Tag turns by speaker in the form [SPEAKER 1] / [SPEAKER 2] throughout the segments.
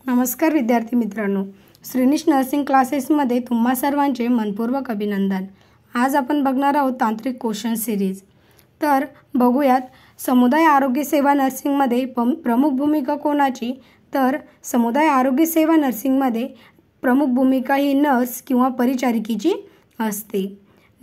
[SPEAKER 1] नमस्कार विद्यार्थी मित्रांनो, श्रीनिश नर्सिंग क्लासेसमध्ये तुम्हा सर्वांचे मनपूर्वक अभिनंदन। आज आपण बघणार आहोत तांत्रिक क्वेश्चन सिरीज। तर बघूयात समुदाय आरोग्य सेवा नर्सिंगमध्ये प्रमुख भूमिका कोणाची। तर समुदाय आरोग्य सेवा नर्सिंगमध्ये प्रमुख भूमिका ही नर्स किंवा परिचारिकेची असते।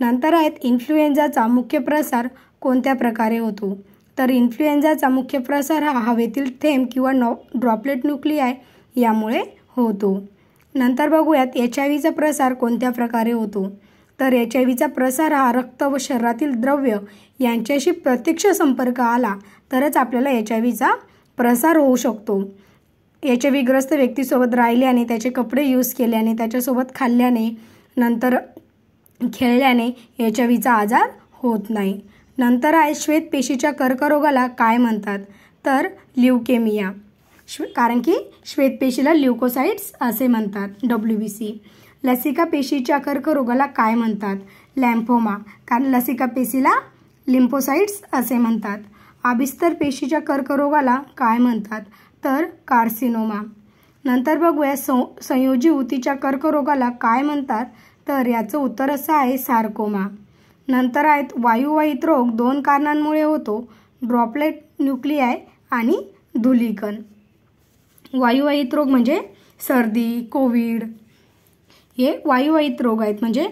[SPEAKER 1] नंतर आहेत इन्फ्लुएन्झाचा मुख्य प्रसार कोणत्या प्रकारे होतो। तर इन्फ्लुएन्झाचा मुख्य प्रसार हा हवेतील थेंब किंवा ड्रॉपलेट न्यूक्लिआय यामुळे होतो। नंतर बघूयात HIV प्रसार कोणत्या प्रकारे होतो। तर HIV प्रसार हा रक्त व शरीरातील द्रव्य यांच्याशी प्रत्यक्ष संपर्क आला तरच आपल्याला HIV प्रसार होऊ शकतो। HIV ग्रस्त व्यक्तीसोबत राहिल्याने, त्याचे कपडे यूज केल्याने, त्याच्यासोबत खाल्ल्याने, नंतर खेळल्याने HIV आजार होत नाही। नंतर आहे श्वेत पेशीच्या कर्करोगाला काय म्हणतात। तर ल्युकेमिया, कारण की श्वेत पेशीला ल्युकोसाइट्स असे म्हणतात, WBC। लसिका पेशीच्या कर्करोगाला काय म्हणतात। लॅम्फोमा, कारण लसिका पेशीला लिम्फोसाइट्स असे म्हणतात। अबिस्तर पेशीच्या कर्करोगाला काय म्हणतात। तर कार्सिनोमा। नंतर बघूया संयोजी ऊतीच्या कर्करोगाला काय म्हणतात। तर याचं उत्तर असं आहे सार्कोमा। नंतर आहेत वायुवाहित रोग दोन कारणांमुळे होतो, ड्रॉपलेट न्यूक्लिआय आणि धूलिकण। वायुवाहित रोग म्हणजे सर्दी, कोविड, हे वायुवाहित रोग आहेत। म्हणजे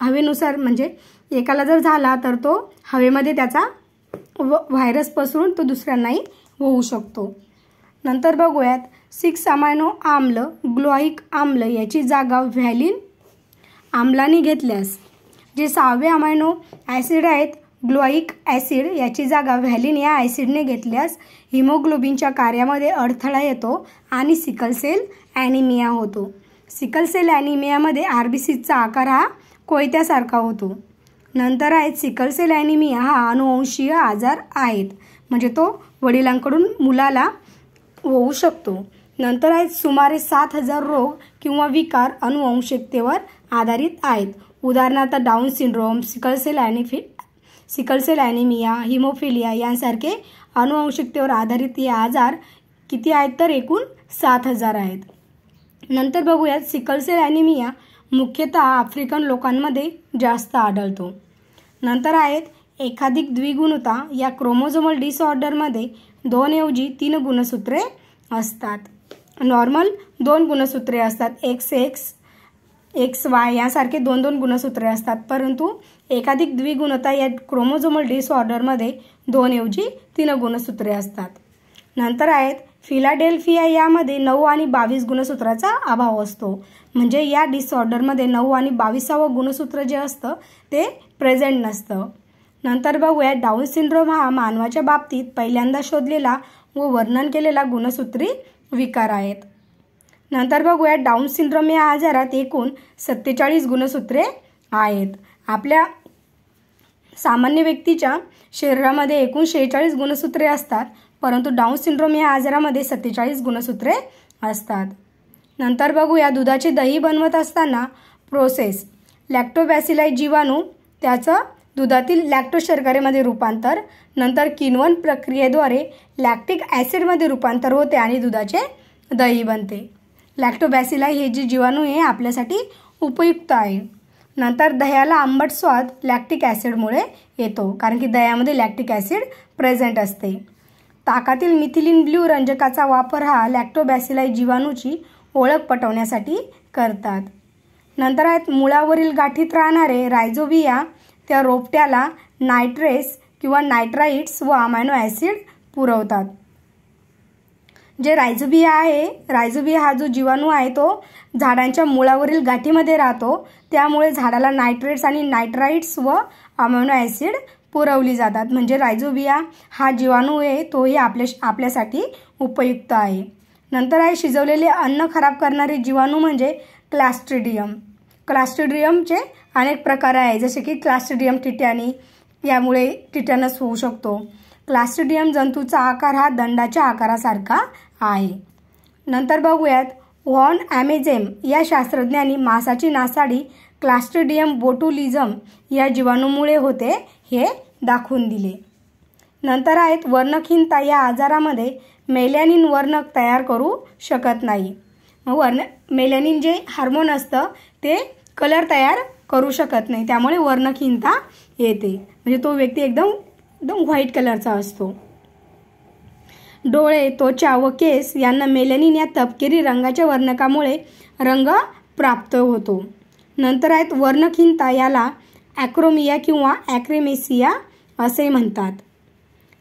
[SPEAKER 1] हवेनुसार, म्हणजे एकाला जर झाला तर तो हवेमध्ये त्याचा व्हायरस पसरून तो दुसऱ्यांनाही होऊ शकतो। नंतर बघूयात 6 अमायनो आम्ल ग्लोइक आम्ल याची जागा व्हॅलिन आम्लाने घेतल्यास, जे 6वे अमायनो ॲसिड आहेत ग्लोइक ॲसिड याची जागा व्हॅलिन या ॲसिडने घेतल्यास हिमोग्लोबिनच्या कार्यामध्ये अडथळा येतो आणि सिकल सेल ॲनिमिया होतो। सिकल सेल ॲनिमियामध्ये RBCचा आकार हा कोयत्यासारखा होतो। नंतर आहेत सिकल सेल ॲनिमिया हा अनुवंशीय आजार आहेत, म्हणजे तो वडिलांकडून मुलाला होऊ शकतो। नंतर आहेत सुमारे 7000 रोग किंवा विकार अनुवंशिकतेवर आधारित आहेत। उदाहरणार्थ Down syndrome, sickle cell anaemia, haemophilia यांसारखे अनुवंशिकतेवर आधारित हे आजार किती आहेत, तर एकूण 7000 आहेत। नंतर बघूयात सिकल सेल ॲनिमिया मुख्यतः आफ्रिकन लोकांमध्ये जास्त आढळतो। नंतर आहेत एकाधिक द्विगुणता या क्रोमोझोमल डिसऑर्डरमध्ये 2 ऐवजी 3 गुणसूत्रे असतात। नॉर्मल 2 गुणसूत्रे असतात, XX, XY यासारखे 2-2 गुणसूत्रे असतात, परंतु एकाधिक द्विगुणता या क्रोमोझोमल डिसऑर्डरमध्ये 2 ऐवजी 3 गुणसूत्रे असतात। नंतर आहेत फिलाडेल्फिया यामध्ये 9 आणि 22 गुणसूत्राचा अभाव असतो, म्हणजे या डिसऑर्डरमध्ये 9 आणि 22वं गुणसूत्र जे असतं ते प्रेझेंट नसतं। नंतर बघूया डाऊन सिंड्रोम हा मानवाच्या बाबतीत पहिल्यांदा शोधलेला व वर्णन केलेला गुणसूत्री विकार आहेत। नंतर बघूया डाऊन सिंड्रोम या आजारात एकूण 47 गुणसूत्रे आहेत। आपल्या सामान्य व्यक्तीच्या शरीरामध्ये एकूण 46 गुणसूत्रे असतात, परंतु डाऊन सिंड्रोम या आजारामध्ये 47 गुणसूत्रे असतात। नंतर बघूया दुधाचे दही बनवत असताना प्रोसेस, लॅक्टोबॅसिलाई जीवाणू त्याचं दुधातील लॅक्टोज शर्करेमध्ये रूपांतर, नंतर किण्वन प्रक्रियेद्वारे लॅक्टिक ॲसिडमध्ये रूपांतर होते आणि दुधाचे दही बनते। लॅक्टोबॅसिलाई हे जे जीवाणू आहे आपल्यासाठी उपयुक्त आहे। नंतर दह्याला आंबट स्वाद लॅक्टिक ॲसिडमुळे येतो, कारण की दह्यामध्ये लॅक्टिक ॲसिड प्रेझेंट असते। ताकातील मिथिलीन ब्ल्यू रंजकाचा वापर हा लॅक्टोबॅसिलाई जीवाणूची ओळख पटवण्यासाठी करतात। नंतर आहेत मुळावरील गाठीत राहणारे रायझोबिया त्या रोपट्याला नायट्रेस किंवा नायट्राइट्स व अमायनो ॲसिड पुरवतात। जे रायझोबिया हा जो जीवाणू आहे तो झाडांच्या मुळावरील गाठीमध्ये राहतो, त्यामुळे झाडाला नायट्रेट्स आणि नायट्राइट्स व अमायनो ॲसिड पुरवली जातात। म्हणजे रायझोबिया हा जीवाणू आहे तोही आपल्यासाठी उपयुक्त आहे। नंतर आहे शिजवलेले अन्न खराब करणारे जीवाणू म्हणजे क्लॅस्ट्रिडियम। क्लॅस्ट्रिडियमचे अनेक प्रकार आहेत, जसे की क्लॅस्ट्रिडियम टिटॅनी, यामुळे टिटॅनस होऊ शकतो। क्लॅस्ट्रिडियम जंतूचा आकार हा दंडाच्या आकारासारखा आहे। नंतर बघूयात व्हॉन ॲमेझेम या शास्त्रज्ञांनी मासाची नासाडी क्लॅस्ट्रिडियम बोटुलिझम या जीवाणूमुळे होते हे दाखवून दिले। नंतर आहेत वर्णखीनता या आजारामध्ये मेलॅनिन वर्णक तयार करू शकत नाही. मग मेलॅनिन जे हार्मोन असतं ते कलर तयार करू शकत नाही, त्यामुळे वर्णहीनता येते. म्हणजे तो व्यक्ती एकदम व्हाईट कलरचा असतो. डोळे, त्वचा व केस यांना मेलॅनिन या तपकिरी रंगाच्या वर्णकामुळे रंग प्राप्त होतो. नंतर आहेत वर्णहीनता, याला ॲक्रोमिया किंवा ॲक्रेमेसिया असे म्हणतात.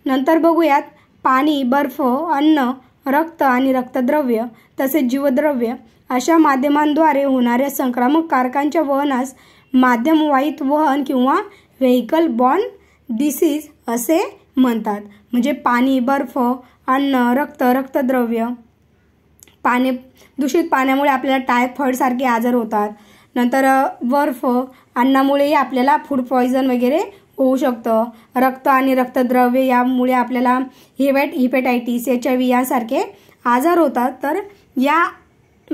[SPEAKER 1] नंतर बघूयात पाणी, बर्फ, अन्न, रक्त आणि रक्तद्रव्य तसेच जीवद्रव्य अशा माध्यमांद्वारे होणाऱ्या संक्रामक कारकांच्या वहनास माध्यमवाहित वहन किंवा व्हेकल बॉर्न डिसीज असे म्हणतात. म्हणजे पाणी, बर्फ, अन्न, रक्त, रक्तद्रव्य, दूषित पाण्यामुळे आपल्याला टायफॉइड सारखे आजार होतात. नंतर बर्फ, अन्नामुळेही आपल्याला फूड पॉयझन वगैरे होऊ शकतं. रक्त आणि रक्तद्रव्य यामुळे आपल्याला हिपॅटायटिस, HIV यासारखे आजार होतात. तर या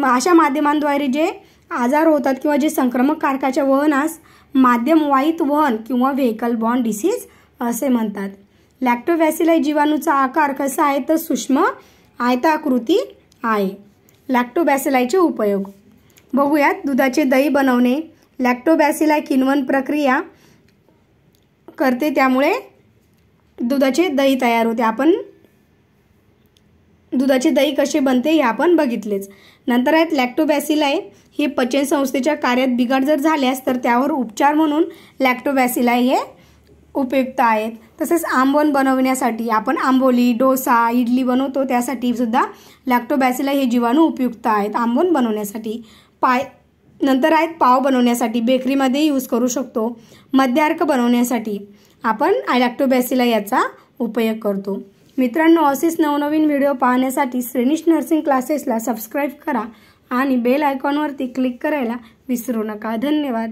[SPEAKER 1] अशा माध्यमांद्वारे जे आजार होतात किंवा जे संक्रमक कारकाच्या वहनास माध्यमवाहित वहन किंवा व्हेकल बॉर्न डिसीज असे म्हणतात. लॅक्टोबॅसिलाई जीवाणूचा आकार कसा आहे तर सूक्ष्म आयताकृती आहे. लॅक्टोबॅसिलायचे उपयोग बघूयात. दुधाचे दही बनवणे. लॅक्टोबॅसिलाई किण्वन प्रक्रिया करते, त्यामुळे दुधाचे दही तयार होते. आपण दुधाचे दही कसे बनते हे आपण बघितलेच. नंतर आहेत लॅक्टोबॅसिलाई हे पचन संस्थेच्या कार्यात बिघाड जर झाल्यास तर त्यावर उपचार म्हणून लॅक्टोबॅसिलाई हे उपयुक्त आहेत. तसेच आंबवण बनवण्यासाठी आपण आंबोली, डोसा, इडली बनवतो, त्यासाठी सुद्धा लॅक्टोबॅसिलाई हे जीवाणू उपयुक्त आहेत आंबवण बनवण्यासाठी. नंतर आहेत पाव बनवण्यासाठी, बेकरीमध्ये यूज करू शकतो. मद्यार्क बनवण्यासाठी आपण लॅक्टोबॅसिलाई याचा उपयोग करतो. मित्रांनो, असेच नवनवीन व्हिडिओ पाहण्यासाठी श्रेणीश नर्सिंग क्लासेसला सबस्क्राईब करा आणि बेल आयकॉनवरती क्लिक करायला विसरू नका. धन्यवाद.